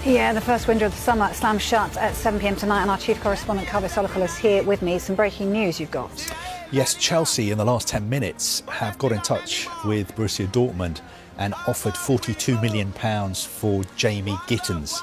Yeah, the first window of the summer slams shut at 7 p.m. tonight, and our chief correspondent, Carve Solokol, is here with me. Some breaking news you've got. Yes, Chelsea in the last 10 minutes have got in touch with Borussia Dortmund and offered £42 million for Jamie Gittens.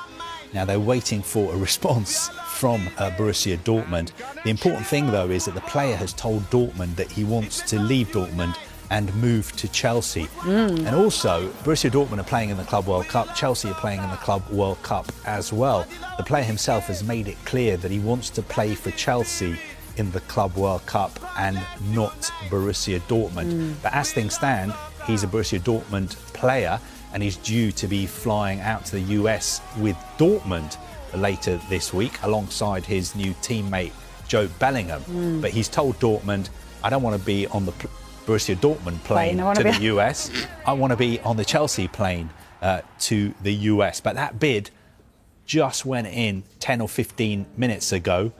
Now, they're waiting for a response from Borussia Dortmund. The important thing, though, is that the player has told Dortmund that he wants to leave Dortmund and move to Chelsea. And also, Borussia Dortmund are playing in the Club World Cup. Chelsea are playing in the Club World Cup as well. The player himself has made it clear that he wants to play for Chelsea in the Club World Cup and not Borussia Dortmund. But as things stand, he's a Borussia Dortmund player and he's due to be flying out to the US with Dortmund later this week alongside his new teammate Joe Bellingham. But he's told Dortmund, I don't want to be on the Borussia Dortmund plane to the US. I want to be on the Chelsea plane to the US. But that bid just went in 10 or 15 minutes ago.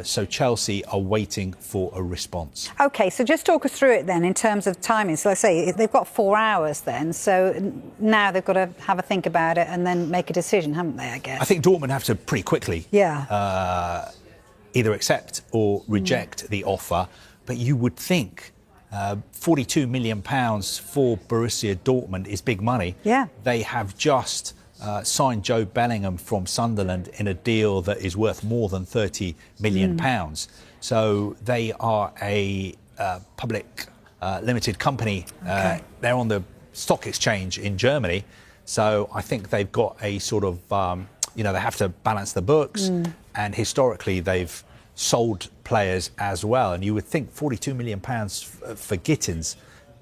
So Chelsea are waiting for a response. OK, so just talk us through it then in terms of timing. So let's say they've got 4 hours then. So now they've got to have a think about it and then make a decision, haven't they, I guess? I think Dortmund have to pretty quickly either accept or reject the offer. But you would think £42 million for Borussia Dortmund is big money. Yeah. They have just signed Joe Bellingham from Sunderland in a deal that is worth more than £30 million. So they are a public limited company. They're on the stock exchange in Germany. So I think they've got a sort of, they have to balance the books. And historically, they've sold players as well. And you would think £42 million for Gittens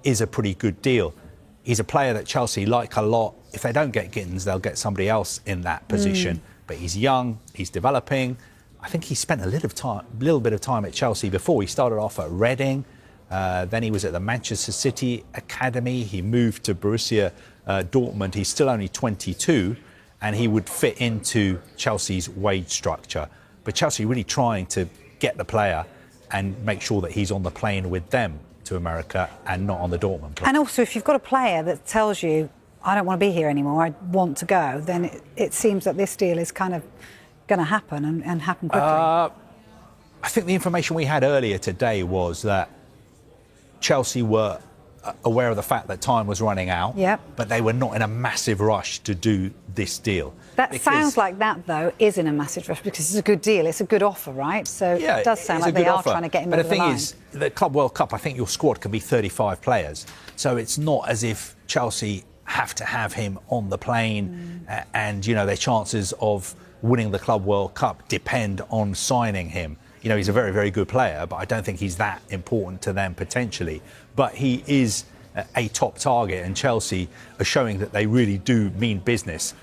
is a pretty good deal. He's a player that Chelsea like a lot. If they don't get Gittens, they'll get somebody else in that position. But he's young, he's developing. I think he spent a little bit of time at Chelsea before. He started off at Reading, then he was at the Manchester City Academy. He moved to Borussia Dortmund. He's still only 22, and he would fit into Chelsea's wage structure. But Chelsea really trying to get the player and make sure that he's on the plane with them to America and not on the Dortmund plane. And also, if you've got a player that tells you, I don't want to be here anymore, I want to go, then it seems that this deal is kind of going to happen and happen quickly. I think the information we had earlier today was that Chelsea were aware of the fact that time was running out, but they were not in a massive rush to do this deal. That sounds like that, though, is in a massive rush because it's a good deal, it's a good offer, right? So it does sound like they are trying to get him over the line. But the thing is, the Club World Cup, I think your squad can be 35 players. So it's not as if Chelsea have to have him on the plane and, their chances of winning the Club World Cup depend on signing him. He's a very, very good player, but I don't think he's that important to them potentially. But he is a top target, and Chelsea are showing that they really do mean business.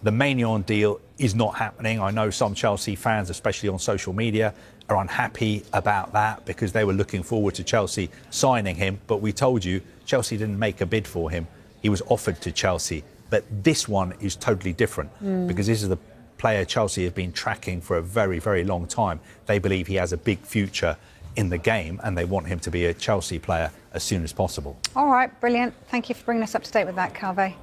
The Maignan deal is not happening. I know some Chelsea fans, especially on social media, are unhappy about that because they were looking forward to Chelsea signing him. But we told you, Chelsea didn't make a bid for him. He was offered to Chelsea. But this one is totally different because this is the player Chelsea have been tracking for a very, very long time. They believe he has a big future in the game and they want him to be a Chelsea player as soon as possible. All right, brilliant. Thank you for bringing us up to date with that, Carve.